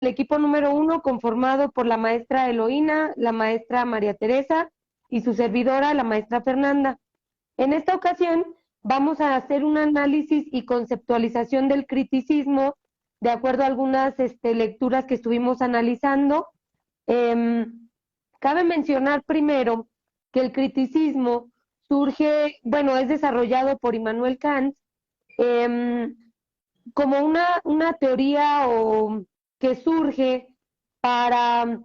el equipo número 1 conformado por la maestra Eloína, la maestra María Teresa y su servidora, la maestra Fernanda. En esta ocasión vamos a hacer un análisis y conceptualización del criticismo de acuerdo a algunas lecturas que estuvimos analizando. Cabe mencionar primero que el criticismo surge, bueno, es desarrollado por Immanuel Kant eh, como una teoría o que surge para,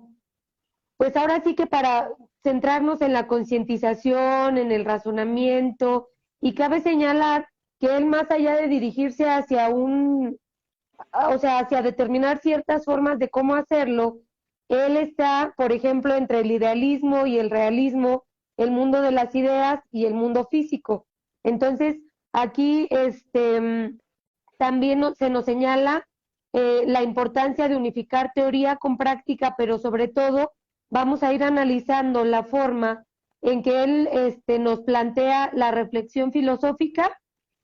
pues ahora sí que para centrarnos en la concientización, en el razonamiento, y cabe señalar que él más allá de dirigirse hacia o sea, hacia determinar ciertas formas de cómo hacerlo, él está, por ejemplo, entre el idealismo y el realismo, el mundo de las ideas y el mundo físico. Entonces, aquí también se nos señala la importancia de unificar teoría con práctica, pero sobre todo vamos a ir analizando la forma en que él nos plantea la reflexión filosófica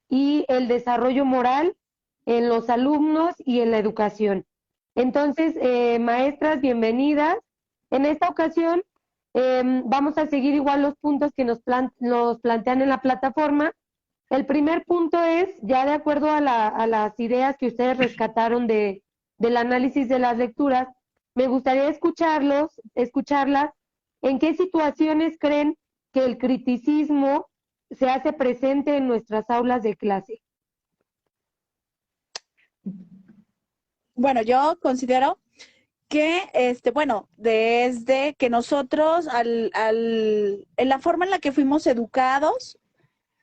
y el desarrollo moral en los alumnos y en la educación. Entonces, maestras, bienvenidas. En esta ocasión vamos a seguir igual los puntos que nos plantean en la plataforma. El primer punto es, ya de acuerdo a las ideas que ustedes rescataron del análisis de las lecturas, me gustaría escucharlas, en qué situaciones creen que el criticismo se hace presente en nuestras aulas de clase. Bueno, yo considero que, bueno, desde que nosotros, en la forma en la que fuimos educados,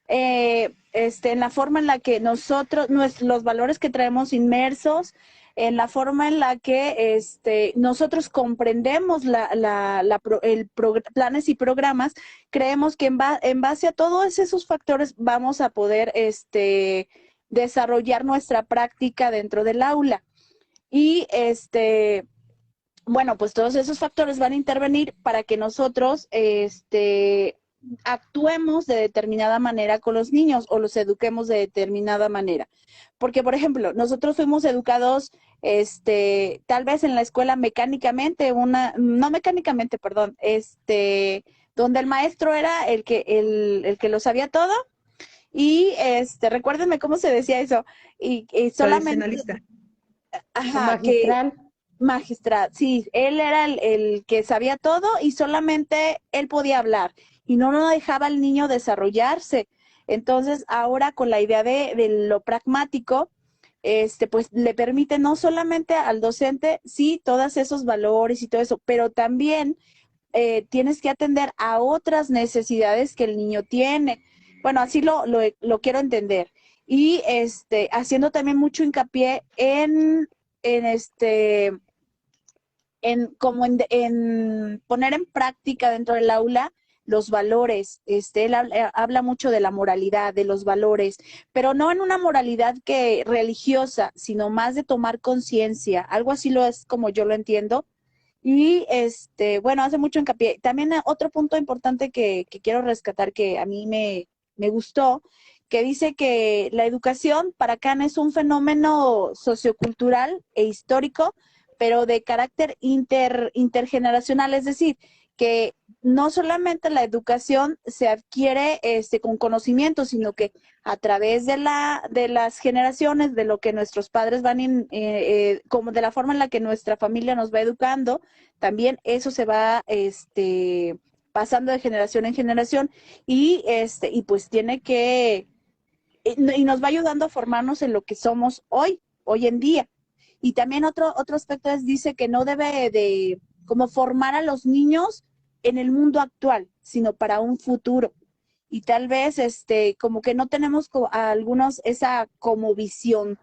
en la forma en la que nosotros, los valores que traemos inmersos, en la forma en la que nosotros comprendemos planes y programas, creemos que en base a todos esos factores vamos a poder desarrollar nuestra práctica dentro del aula. Y bueno, pues todos esos factores van a intervenir para que nosotros actuemos de determinada manera con los niños o los eduquemos de determinada manera. Porque, por ejemplo, nosotros fuimos educados tal vez en la escuela mecánicamente, no mecánicamente, perdón, donde el maestro era el que lo sabía todo. Y recuérdenme cómo se decía eso. Y solamente, Tradicionalista. ajá, que Magistral. magistrado, sí, él era el que sabía todo y solamente él podía hablar y no dejaba al niño desarrollarse. Entonces, ahora con la idea de lo pragmático, pues le permite no solamente al docente, sí, todos esos valores y todo eso, pero también tienes que atender a otras necesidades que el niño tiene. Bueno, así lo quiero entender. Y haciendo también mucho hincapié en en poner en práctica dentro del aula los valores. Él habla mucho de la moralidad, de los valores, pero no en una moralidad que religiosa, sino más de tomar conciencia. Algo así lo es como yo lo entiendo. Y bueno, hace mucho hincapié. También otro punto importante que quiero rescatar que a mí me gustó, que dice que la educación para Kant es un fenómeno sociocultural e histórico, pero de carácter intergeneracional, es decir, que no solamente la educación se adquiere con conocimiento, sino que a través de las generaciones, de lo que nuestros padres como de la forma en la que nuestra familia nos va educando, también eso se va pasando de generación en generación y pues tiene que, y nos va ayudando a formarnos en lo que somos hoy en día. Y también otro aspecto dice que no debe de como formar a los niños en el mundo actual, sino para un futuro. Y tal vez como que no tenemos a algunos esa como visión.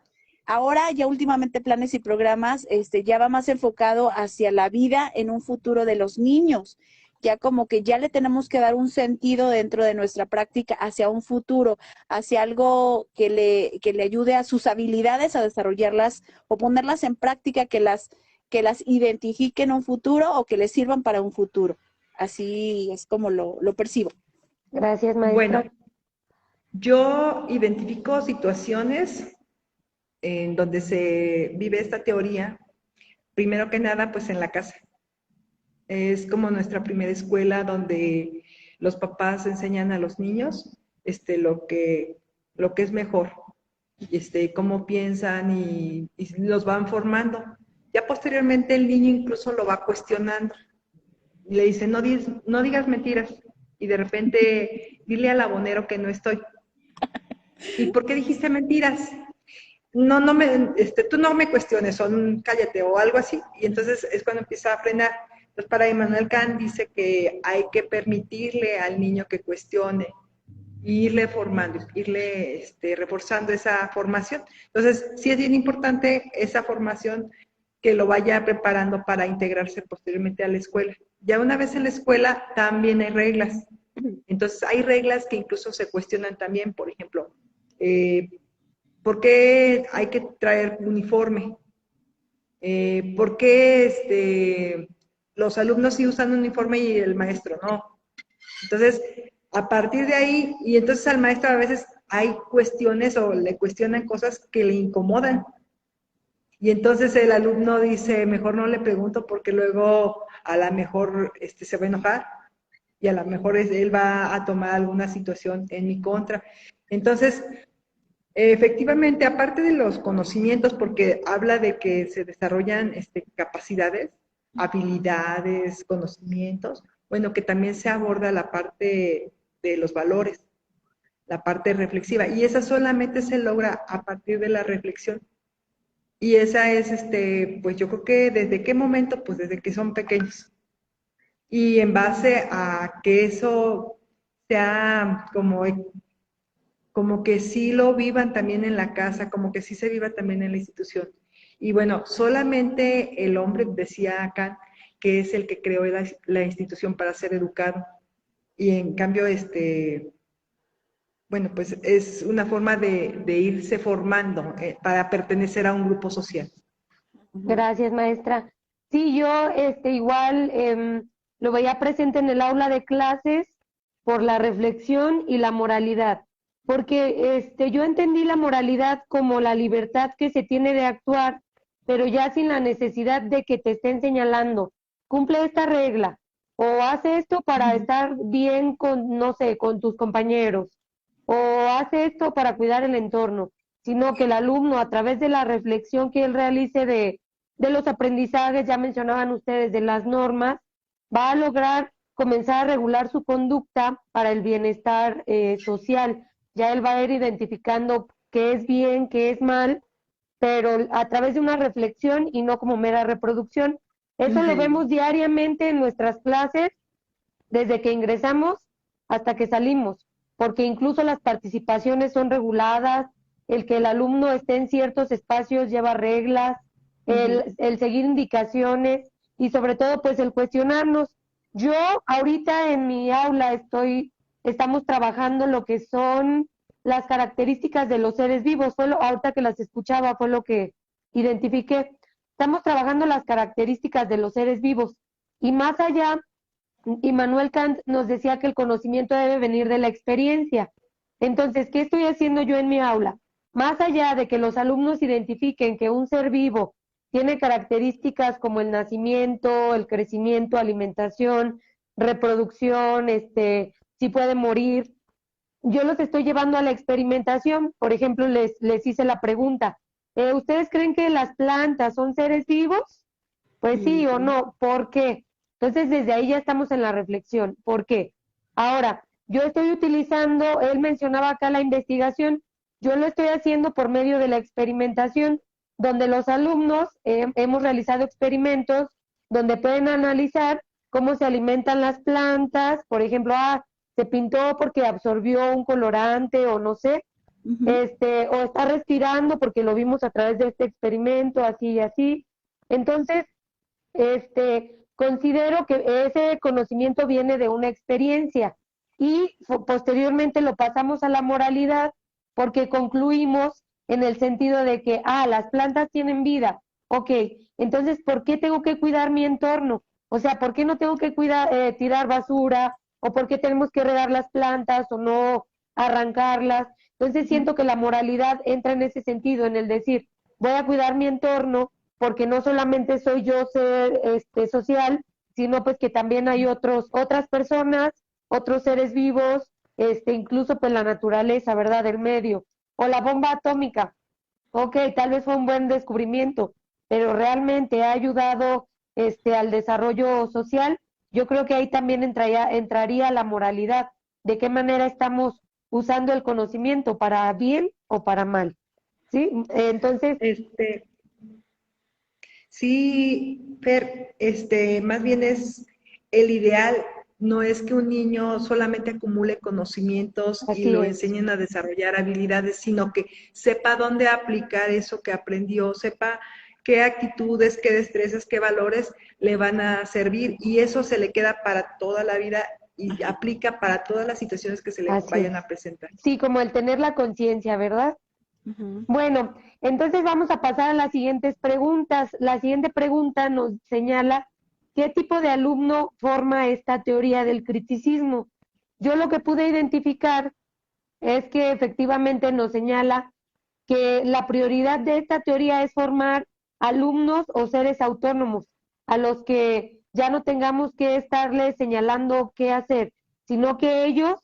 Ahora ya últimamente planes y programas ya va más enfocado hacia la vida en un futuro de los niños. Ya como que ya le tenemos que dar un sentido dentro de nuestra práctica hacia un futuro, hacia algo que le ayude a sus habilidades a desarrollarlas o ponerlas en práctica, que las identifique en un futuro o que les sirvan para un futuro. Así es como lo percibo. Gracias, maestra. Bueno, yo identifico situaciones en donde se vive esta teoría primero que nada, pues en la casa. Es como nuestra primera escuela donde los papás enseñan a los niños lo que es mejor, cómo piensan y los van formando. Ya posteriormente el niño incluso lo va cuestionando y le dice, no digas mentiras. Y de repente, dile al abonero que no estoy. ¿Y por qué dijiste mentiras? Tú no me cuestiones, cállate o algo así. Y entonces es cuando empieza a frenar. Entonces para Immanuel Kant dice que hay que permitirle al niño que cuestione, irle formando, irle reforzando esa formación. Entonces sí es bien importante esa formación que lo vaya preparando para integrarse posteriormente a la escuela. Ya una vez en la escuela también hay reglas. Entonces hay reglas que incluso se cuestionan también, por ejemplo, ¿por qué hay que traer uniforme? ¿Por qué los alumnos sí usan uniforme y el maestro no? Entonces, a partir de ahí, y entonces al maestro a veces hay cuestiones o le cuestionan cosas que le incomodan. Y entonces el alumno dice, mejor no le pregunto porque luego a lo mejor se va a enojar y a lo mejor él va a tomar alguna situación en mi contra. Entonces, efectivamente, aparte de los conocimientos, porque habla de que se desarrollan capacidades, habilidades, conocimientos, bueno, que también se aborda la parte de los valores, la parte reflexiva, y esa solamente se logra a partir de la reflexión. Y esa es, pues yo creo que desde qué momento, pues desde que son pequeños. Y en base a que eso sea como que sí lo vivan también en la casa, como que sí se viva también en la institución. Y bueno, solamente el hombre, decía Kant, que es el que creó la institución para ser educado. Y en cambio, bueno, pues es una forma de irse formando para pertenecer a un grupo social. Gracias, maestra. Sí, yo igual lo veía presente en el aula de clases por la reflexión y la moralidad, porque yo entendí la moralidad como la libertad que se tiene de actuar, pero ya sin la necesidad de que te estén señalando, cumple esta regla o hace esto para estar bien con, no sé, con tus compañeros, o hace esto para cuidar el entorno, sino que el alumno a través de la reflexión que él realice de los aprendizajes, ya mencionaban ustedes, de las normas, va a lograr comenzar a regular su conducta para el bienestar social. Ya él va a ir identificando qué es bien, qué es mal, pero a través de una reflexión y no como mera reproducción. Eso lo vemos diariamente en nuestras clases, desde que ingresamos hasta que salimos, porque incluso las participaciones son reguladas, el que el alumno esté en ciertos espacios lleva reglas, el seguir indicaciones y sobre todo pues el cuestionarnos. Yo ahorita en mi aula estamos trabajando lo que son las características de los seres vivos, ahorita que las escuchaba fue lo que identifiqué. Estamos trabajando las características de los seres vivos y más allá, Immanuel Kant nos decía que el conocimiento debe venir de la experiencia. Entonces, ¿qué estoy haciendo yo en mi aula? Más allá de que los alumnos identifiquen que un ser vivo tiene características como el nacimiento, el crecimiento, alimentación, reproducción, si puede morir, yo los estoy llevando a la experimentación. Por ejemplo, les hice la pregunta, ¿ustedes creen que las plantas son seres vivos? Pues sí o no, ¿por qué? Entonces, desde ahí ya estamos en la reflexión. ¿Por qué? Ahora, yo estoy utilizando, él mencionaba acá la investigación, yo lo estoy haciendo por medio de la experimentación, donde los alumnos hemos realizado experimentos donde pueden analizar cómo se alimentan las plantas, por ejemplo, se pintó porque absorbió un colorante o no sé, o está respirando porque lo vimos a través de este experimento, así y así. Entonces, considero que ese conocimiento viene de una experiencia y posteriormente lo pasamos a la moralidad porque concluimos en el sentido de que, las plantas tienen vida, ok, entonces, ¿por qué tengo que cuidar mi entorno? O sea, ¿por qué no tengo que tirar basura? ¿O por qué tenemos que regar las plantas o no arrancarlas? Entonces siento que la moralidad entra en ese sentido, en el decir, voy a cuidar mi entorno porque no solamente soy yo ser social, sino pues que también hay otras personas, otros seres vivos, incluso pues la naturaleza, ¿verdad? Del medio. O la bomba atómica. Ok, tal vez fue un buen descubrimiento, pero realmente ha ayudado al desarrollo social. Yo creo que ahí también entraría la moralidad, de qué manera estamos usando el conocimiento, para bien o para mal. ¿Sí? Entonces, Este, sí, Fer, más bien es el ideal, no es que un niño solamente acumule conocimientos y así lo es. enseñen a desarrollar habilidades, sino que sepa dónde aplicar eso que aprendió, sepa qué actitudes, qué destrezas, qué valores le van a servir y eso se le queda para toda la vida y aplica para todas las situaciones que se le Así vayan es. a presentar. Sí, como el tener la conciencia, ¿verdad? Ujú. Bueno, entonces vamos a pasar a las siguientes preguntas. La siguiente pregunta nos señala qué tipo de alumno forma esta teoría del criticismo. Yo lo que pude identificar es que efectivamente nos señala que la prioridad de esta teoría es formar alumnos o seres autónomos, a los que ya no tengamos que estarles señalando qué hacer, sino que ellos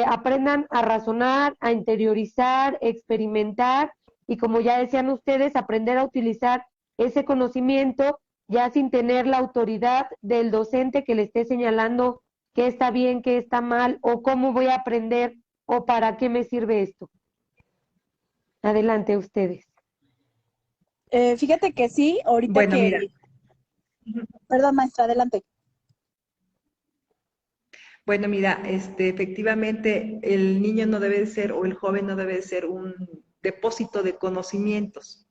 aprendan a razonar, a interiorizar, experimentar y, como ya decían ustedes, aprender a utilizar ese conocimiento ya sin tener la autoridad del docente que le esté señalando qué está bien, qué está mal, o cómo voy a aprender, o para qué me sirve esto. Adelante ustedes. Fíjate que sí, ahorita Bueno, mira, que, perdón, maestra, adelante. bueno, mira, efectivamente el niño no debe de ser o el joven no debe de ser un depósito de conocimientos,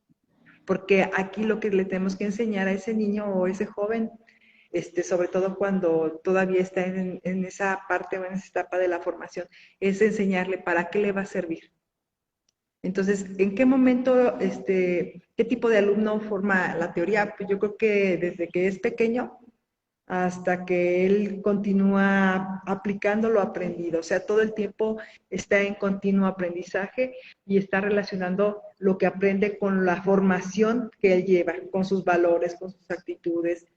porque aquí lo que le tenemos que enseñar a ese niño o ese joven, sobre todo cuando todavía está en esa parte o en esa etapa de la formación, es enseñarle para qué le va a servir. Entonces, ¿en qué momento, qué tipo de alumno forma la teoría? Pues yo creo que desde que es pequeño hasta que él continúa aplicando lo aprendido. O sea, todo el tiempo está en continuo aprendizaje y está relacionando lo que aprende con la formación que él lleva, con sus valores, con sus actitudes,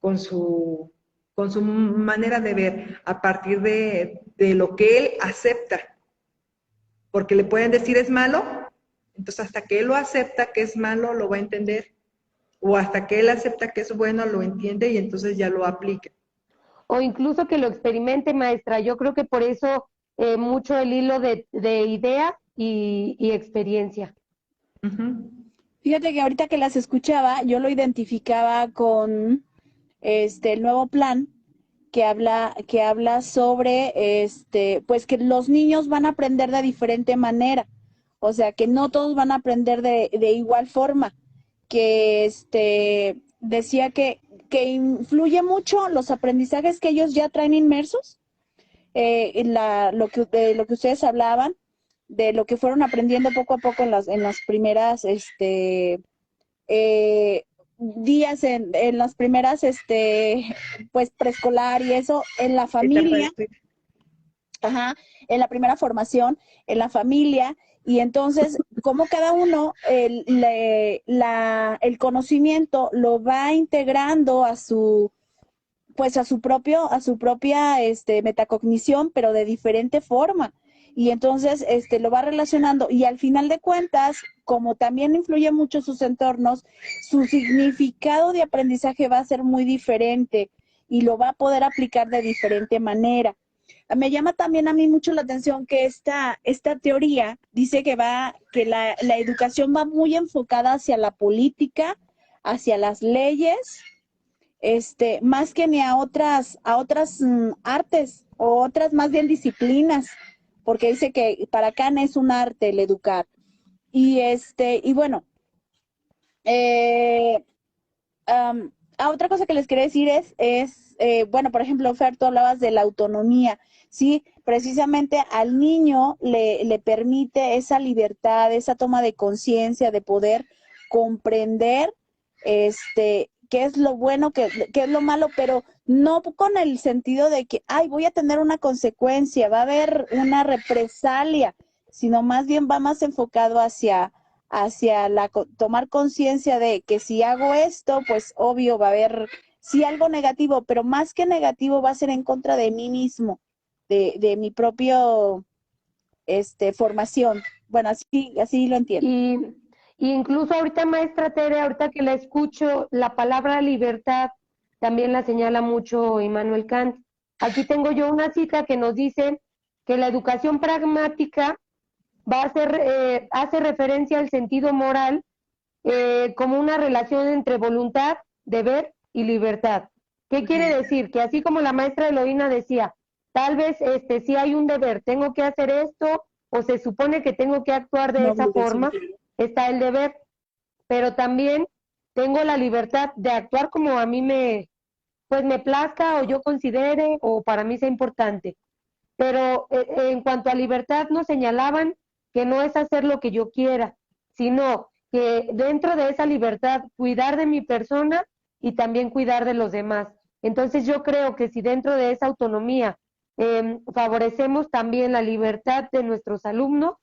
con su, con su manera de ver, a partir de lo que él acepta. Porque le pueden decir es malo, entonces hasta que él lo acepta que es malo, lo va a entender o hasta que él acepta que es bueno, lo entiende y entonces ya lo aplica. O incluso que lo experimente, maestra. Yo creo que por eso mucho el hilo de idea y experiencia. Uh-huh. Fíjate que ahorita que las escuchaba, yo lo identificaba con el nuevo plan que habla sobre pues que los niños van a aprender de diferente manera. O sea, que no todos van a aprender de igual forma. Que decía que influye mucho los aprendizajes que ellos ya traen inmersos, lo que ustedes hablaban, de lo que fueron aprendiendo poco a poco en las primeras eh, días, en las primeras pues preescolar y eso, en la Etapa de familia, ajá, en la primera formación, en la familia, y entonces, como cada uno el conocimiento lo va integrando pues a su propia metacognición, pero de diferente forma. Y entonces lo va relacionando y al final de cuentas, como también influye mucho sus entornos, su significado de aprendizaje va a ser muy diferente y lo va a poder aplicar de diferente manera. Me llama también a mí mucho la atención que esta teoría dice que la educación va muy enfocada hacia la política, hacia las leyes, más que ni a otras artes o otras más bien disciplinas, porque dice que para Kant es un arte el educar. Y bueno, eh, otra cosa que les quería decir bueno, por ejemplo, Fer, tú hablabas de la autonomía, ¿sí? Precisamente al niño le permite esa libertad, esa toma de conciencia, de poder comprender qué es lo bueno, qué es lo malo, pero no con el sentido de que, ay, voy a tener una consecuencia, va a haber una represalia, sino más bien va más enfocado hacia tomar conciencia de que si hago esto, pues obvio va a haber, sí, algo negativo, pero más que negativo va a ser en contra de mí mismo, de mi propio formación. Bueno, así lo entiendo. Y incluso ahorita, maestra Tere, ahorita que la escucho, la palabra libertad también la señala mucho Immanuel Kant. Aquí tengo yo una cita que nos dice que la educación pragmática va a ser, hace referencia al sentido moral como una relación entre voluntad, deber y libertad. ¿Qué quiere decir? Que así como la maestra Eloína decía, tal vez si hay un deber, tengo que hacer esto, o se supone que tengo que actuar de esa forma, está el deber, pero también tengo la libertad de actuar como a mí pues me plazca o yo considere o para mí sea importante. Pero en cuanto a libertad nos señalaban que no es hacer lo que yo quiera, sino que dentro de esa libertad cuidar de mi persona y también cuidar de los demás. Entonces yo creo que si dentro de esa autonomía favorecemos también la libertad de nuestros alumnos,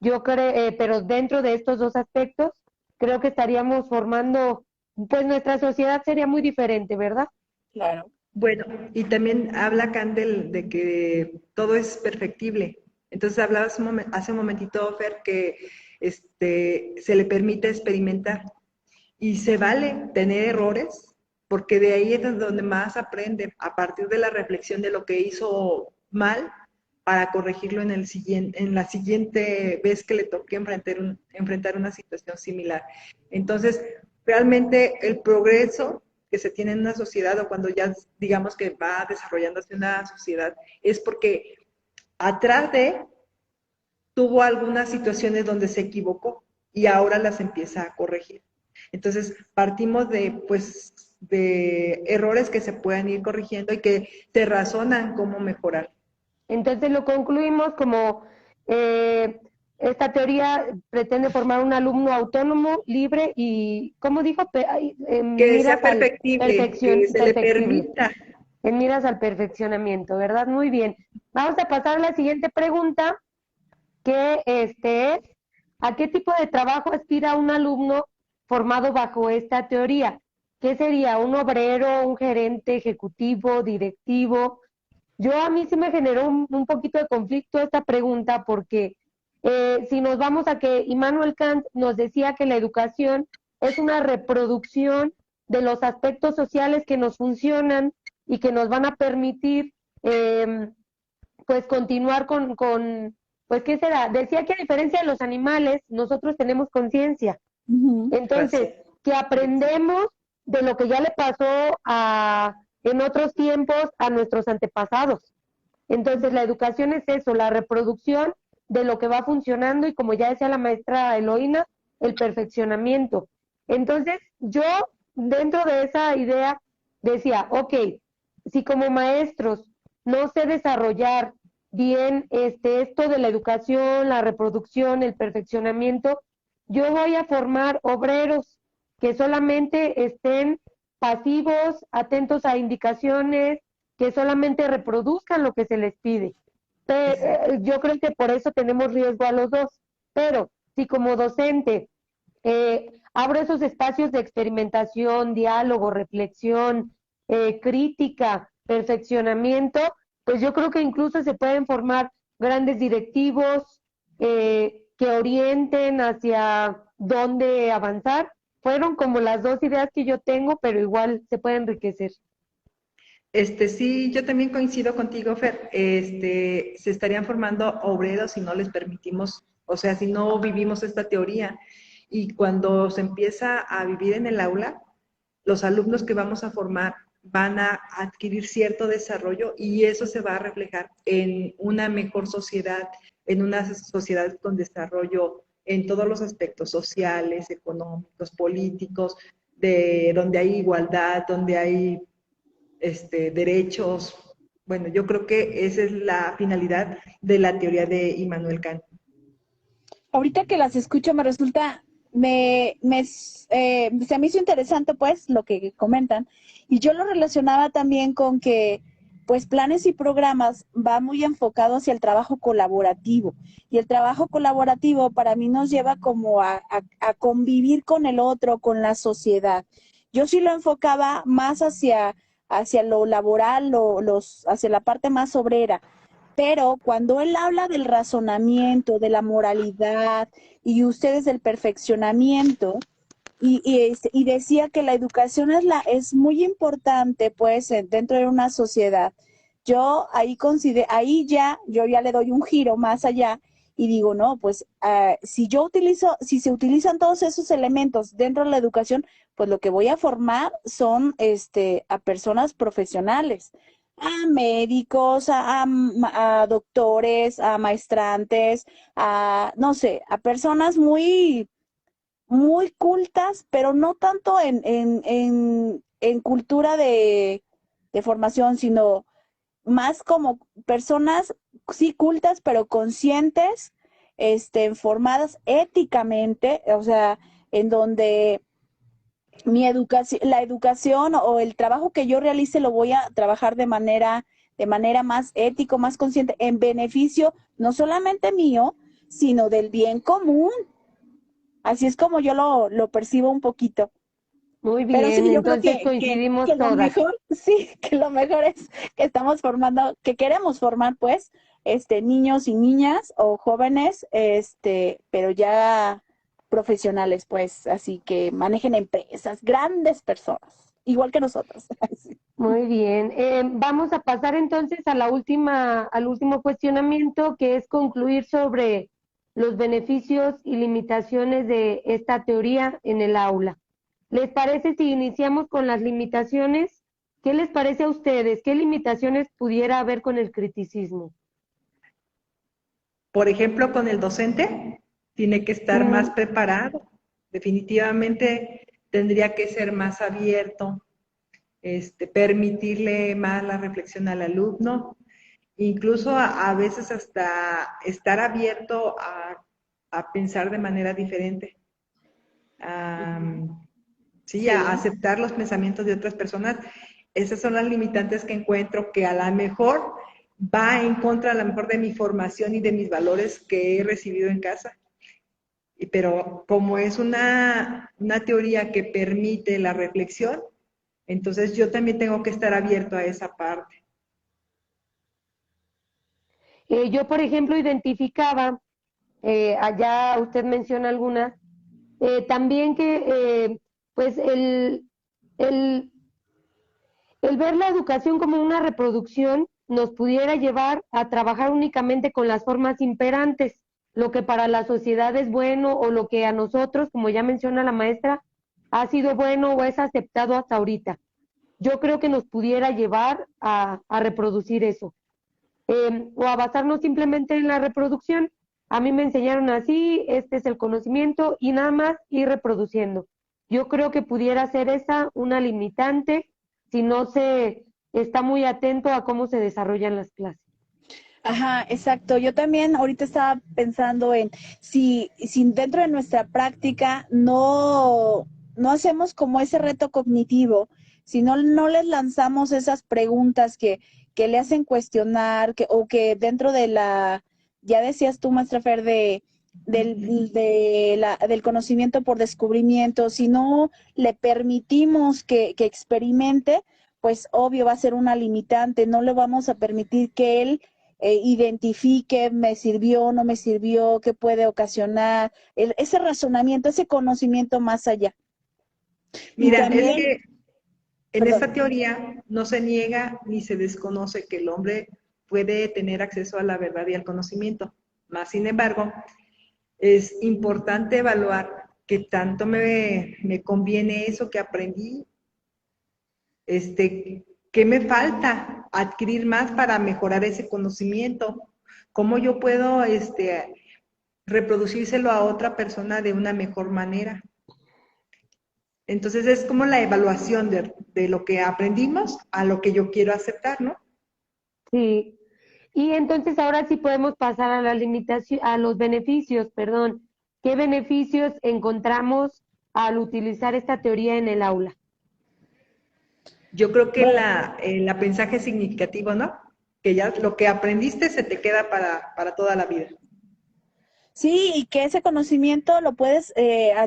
yo creo, pero dentro de estos dos aspectos, creo que estaríamos formando, pues nuestra sociedad sería muy diferente, ¿verdad? Claro. Bueno, y también habla Candel de que todo es perfectible. Entonces hablabas hace un momentito, Fer, que se le permite experimentar y se vale tener errores, porque de ahí es donde más aprende, a partir de la reflexión de lo que hizo mal, para corregirlo en la siguiente vez que le toque enfrentar una situación similar. Entonces, realmente el progreso que se tiene en una sociedad o cuando ya digamos que va desarrollándose una sociedad es porque atrás de tuvo algunas situaciones donde se equivocó y ahora las empieza a corregir. Entonces, partimos de errores que se pueden ir corrigiendo y que te razonan cómo mejorar. Entonces lo concluimos como esta teoría pretende formar un alumno autónomo, libre y, ¿cómo dijo? Que sea Miras al perfectible, que se le perfectible, permita. en miras al perfeccionamiento, ¿verdad? Muy bien. Vamos a pasar a la siguiente pregunta, que es, ¿a qué tipo de trabajo aspira un alumno formado bajo esta teoría? ¿Qué sería? ¿Un obrero, un gerente ejecutivo, directivo? Yo a mí sí me generó un poquito de conflicto esta pregunta porque si nos vamos a que Immanuel Kant nos decía que la educación es una reproducción de los aspectos sociales que nos funcionan y que nos van a permitir pues continuar pues ¿qué será? Decía que a diferencia de los animales, nosotros tenemos conciencia. Entonces, que aprendemos de lo que ya le pasó en otros tiempos a nuestros antepasados. Entonces, la educación es eso, la reproducción de lo que va funcionando y como ya decía la maestra Eloína, el perfeccionamiento. Entonces, yo dentro de esa idea decía, ok, si como maestros no sé desarrollar bien esto de la educación, la reproducción, el perfeccionamiento, yo voy a formar obreros que solamente estén pasivos, atentos a indicaciones, que solamente reproduzcan lo que se les pide. Yo creo que por eso tenemos riesgo a los dos. Pero si como docente abro esos espacios de experimentación, diálogo, reflexión, crítica, perfeccionamiento, pues yo creo que incluso se pueden formar grandes directivos que orienten hacia dónde avanzar. Fueron como las dos ideas que yo tengo, pero igual se puede enriquecer. Sí, yo también coincido contigo, Fer. Se estarían formando obreros si no les permitimos, o sea, si no vivimos esta teoría. Y cuando se empieza a vivir en el aula, los alumnos que vamos a formar van a adquirir cierto desarrollo y eso se va a reflejar en una mejor sociedad, en una sociedad con desarrollo en todos los aspectos sociales, económicos, políticos, de donde hay igualdad, donde hay derechos. Bueno, yo creo que esa es la finalidad de la teoría de Immanuel Kant. Ahorita que las escucho me resulta, se me hizo interesante pues lo que comentan y yo lo relacionaba también con que pues planes y programas va muy enfocado hacia el trabajo colaborativo. Y el trabajo colaborativo para mí nos lleva como a convivir con el otro, con la sociedad. Yo sí lo enfocaba más hacia lo laboral, hacia la parte más obrera. Pero cuando él habla del razonamiento, de la moralidad y ustedes del perfeccionamiento, y decía que la educación es muy importante, pues, dentro de una sociedad. Yo ahí ya, yo ya le doy un giro más allá y digo, no, pues, si se utilizan todos esos elementos dentro de la educación, pues lo que voy a formar son, a personas profesionales, a médicos, a doctores, a maestrantes, no sé, a personas muy cultas, pero no tanto en cultura de formación, sino más como personas, sí, cultas, pero conscientes, formadas éticamente, o sea, en donde la educación o el trabajo que yo realice lo voy a trabajar de manera más ético, más consciente, en beneficio no solamente mío, sino del bien común. Así es como yo lo percibo un poquito. Muy Pero bien, sí, yo creo entonces coincidimos que lo todas. mejor, sí, que lo mejor es que estamos formando, que queremos formar, pues, niños y niñas o jóvenes, pero ya profesionales, pues, así que manejen empresas, grandes personas, igual que nosotros. Sí. Muy bien. Vamos a pasar entonces a al último cuestionamiento, que es concluir sobre los beneficios y limitaciones de esta teoría en el aula. ¿Les parece si iniciamos con las limitaciones? ¿Qué les parece a ustedes? ¿Qué limitaciones pudiera haber con el criticismo? Por ejemplo, con el docente, tiene que estar más Mm, preparado. Definitivamente tendría que ser más abierto, permitirle más la reflexión al alumno, incluso a veces hasta estar abierto a pensar de manera diferente, a, sí, a Sí. aceptar los pensamientos de otras personas. Esas son las limitantes que encuentro que a lo mejor va en contra a lo mejor de mi formación y de mis valores que he recibido en casa. Pero como es una teoría que permite la reflexión, entonces yo también tengo que estar abierto a esa parte. yo, por ejemplo, identificaba, allá usted menciona algunas, también que pues el, el ver la educación como una reproducción nos pudiera llevar a trabajar únicamente con las formas imperantes, lo que para la sociedad es bueno o lo que a nosotros, como ya menciona la maestra, ha sido bueno o es aceptado hasta ahorita. Yo creo que nos pudiera llevar a reproducir eso, o a basarnos simplemente en la reproducción. A mí me enseñaron así, este es el conocimiento y nada más ir reproduciendo. Yo creo que pudiera ser esa una limitante si no se está muy atento a cómo se desarrollan las clases. Ajá, exacto. Yo también ahorita estaba pensando en si dentro de nuestra práctica no hacemos como ese reto cognitivo, si no les lanzamos esas preguntas que le hacen cuestionar, o que dentro de ya decías tú, maestra Fer, del conocimiento por descubrimiento, si no le permitimos que experimente, pues obvio va a ser una limitante, no le vamos a permitir que él identifique, me sirvió, no me sirvió, qué puede ocasionar, ese razonamiento, ese conocimiento más allá. Y Mira, es también, que en perdón, esta teoría no se niega ni se desconoce que el hombre puede tener acceso a la verdad y al conocimiento. Más sin embargo, es importante evaluar qué tanto me conviene eso que aprendí, qué me falta adquirir más para mejorar ese conocimiento, cómo yo puedo reproducírselo a otra persona de una mejor manera. Entonces es como la evaluación de lo que aprendimos a lo que yo quiero aceptar, ¿no? Sí. Y entonces ahora sí podemos pasar a la limitación, a los beneficios, perdón. ¿Qué beneficios encontramos al utilizar esta teoría en el aula? Yo creo que Bueno, el aprendizaje significativo, ¿no? Que ya lo que aprendiste se te queda para toda la vida. sí, y que ese conocimiento lo puedes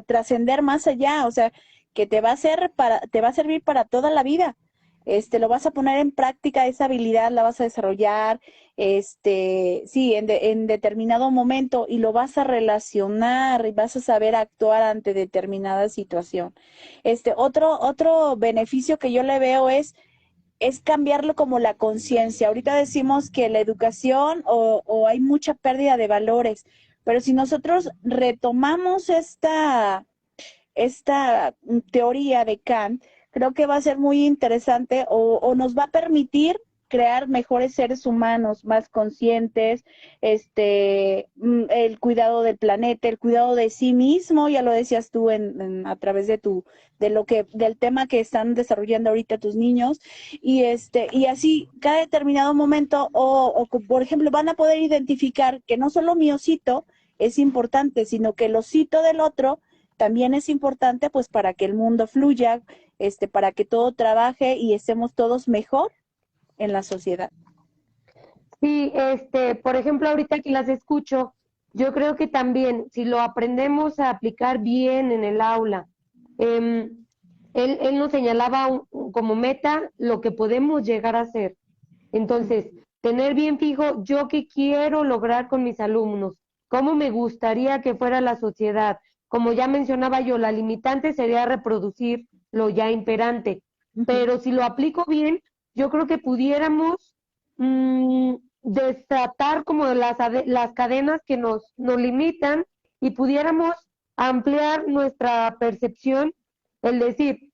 trascender más allá, o sea, que te va a ser te va a servir para toda la vida. Lo vas a poner en práctica, esa habilidad la vas a desarrollar, sí, en determinado momento y lo vas a relacionar y vas a saber actuar ante determinada situación. Otro beneficio que yo le veo es cambiarlo como la conciencia. Ahorita decimos que la educación o hay mucha pérdida de valores, pero si nosotros retomamos esta teoría de Kant, creo que va a ser muy interesante o nos va a permitir crear mejores seres humanos, más conscientes, el cuidado del planeta, el cuidado de sí mismo, ya lo decías tú a través del tema que están desarrollando ahorita tus niños, y así cada determinado momento, por ejemplo, van a poder identificar que no solo mi osito es importante, sino que el osito del otro también es importante pues para que el mundo fluya, para que todo trabaje y estemos todos mejor en la sociedad. Sí, por ejemplo, ahorita que las escucho, yo creo que también, si lo aprendemos a aplicar bien en el aula, él nos señalaba como meta lo que podemos llegar a hacer. Entonces, tener bien fijo yo qué quiero lograr con mis alumnos, cómo me gustaría que fuera la sociedad. Como ya mencionaba yo, la limitante sería reproducir lo ya imperante, Ujú. pero si lo aplico bien, yo creo que pudiéramos desatar como las cadenas que nos limitan y pudiéramos ampliar nuestra percepción, el decir,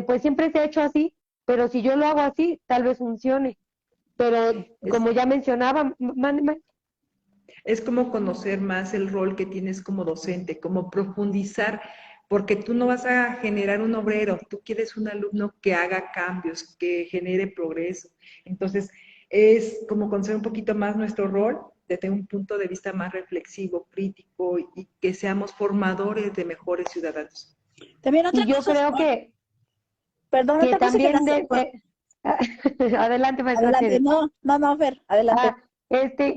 pues siempre se ha hecho así, pero si yo lo hago así, tal vez funcione. Pero Es, como ya mencionaba, es como conocer más el rol que tienes como docente, como profundizar, porque tú no vas a generar un obrero, tú quieres un alumno que haga cambios, que genere progreso. Entonces, es como conocer un poquito más nuestro rol desde un punto de vista más reflexivo, crítico y que seamos formadores de mejores ciudadanos. También otra y yo cosa, creo perdón, que otra cosa que también las... adelante, maestra Adelante, Tere. no, no, no, Fer, adelante. Ah,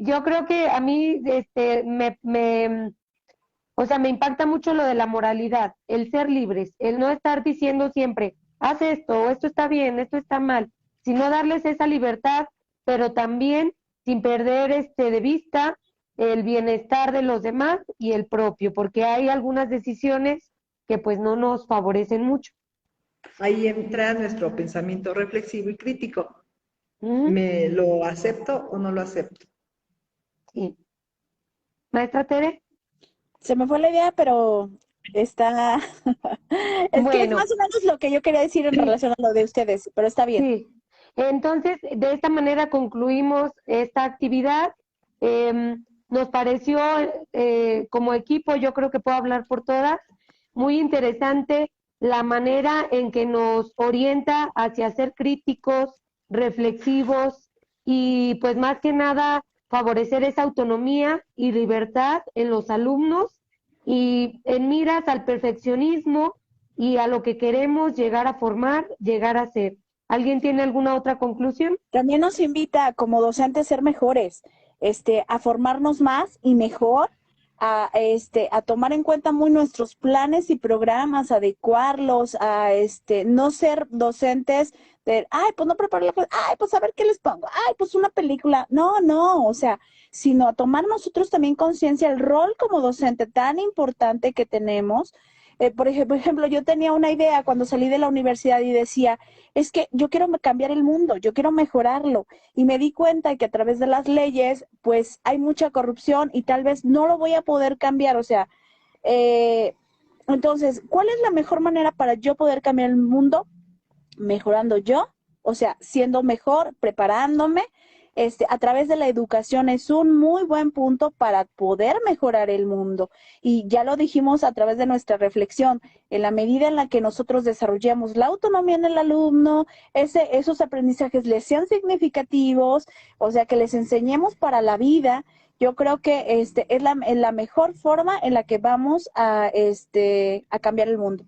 yo creo que a mí, o sea, me impacta mucho lo de la moralidad, el ser libres, el no estar diciendo siempre, haz esto, o esto está bien, esto está mal, sino darles esa libertad, pero también sin perder de vista el bienestar de los demás y el propio, porque hay algunas decisiones que pues no nos favorecen mucho. Ahí entra nuestro pensamiento reflexivo y crítico. Ujú, ¿Me lo acepto o no lo acepto? sí. Maestra Tere, Se me fue la idea, pero está... Es que es bueno, más o menos lo que yo quería decir en sí, relación a lo de ustedes, pero está bien. sí. Entonces, de esta manera concluimos esta actividad. Nos pareció, como equipo, yo creo que puedo hablar por todas, muy interesante la manera en que nos orienta hacia ser críticos, reflexivos y pues más que nada favorecer esa autonomía y libertad en los alumnos y en miras al perfeccionismo y a lo que queremos llegar a formar, llegar a ser. ¿Alguien tiene alguna otra conclusión? También nos invita como docentes a ser mejores, a formarnos más y mejor, a tomar en cuenta muy nuestros planes y programas, adecuarlos, no ser docentes de, ay, pues no preparo la clase, ay, pues a ver qué les pongo, ay, pues una película. No, no, o sea, sino a tomar nosotros también conciencia el rol como docente tan importante que tenemos. Por ejemplo, yo tenía una idea cuando salí de la universidad y decía, es que yo quiero cambiar el mundo, yo quiero mejorarlo. Y me di cuenta que a través de las leyes, pues hay mucha corrupción y tal vez no lo voy a poder cambiar. O sea, eh, entonces, ¿cuál es la mejor manera para yo poder cambiar el mundo? Mejorando yo, o sea, siendo mejor, preparándome, a través de la educación es un muy buen punto para poder mejorar el mundo. Y ya lo dijimos a través de nuestra reflexión, en la medida en la que nosotros desarrollamos la autonomía en el alumno, esos aprendizajes les sean significativos, o sea, que les enseñemos para la vida. Yo creo que es la mejor forma en la que vamos a cambiar el mundo.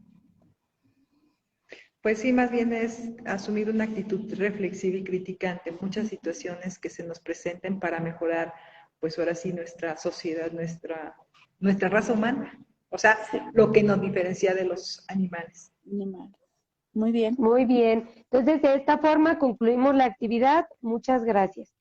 Pues sí, más bien es asumir una actitud reflexiva y crítica ante muchas situaciones que se nos presenten para mejorar, pues ahora sí, nuestra sociedad, nuestra raza humana. O sea, Sí, lo que nos diferencia de los animales. animales. Muy bien. Muy bien. Entonces, de esta forma concluimos la actividad. Muchas gracias.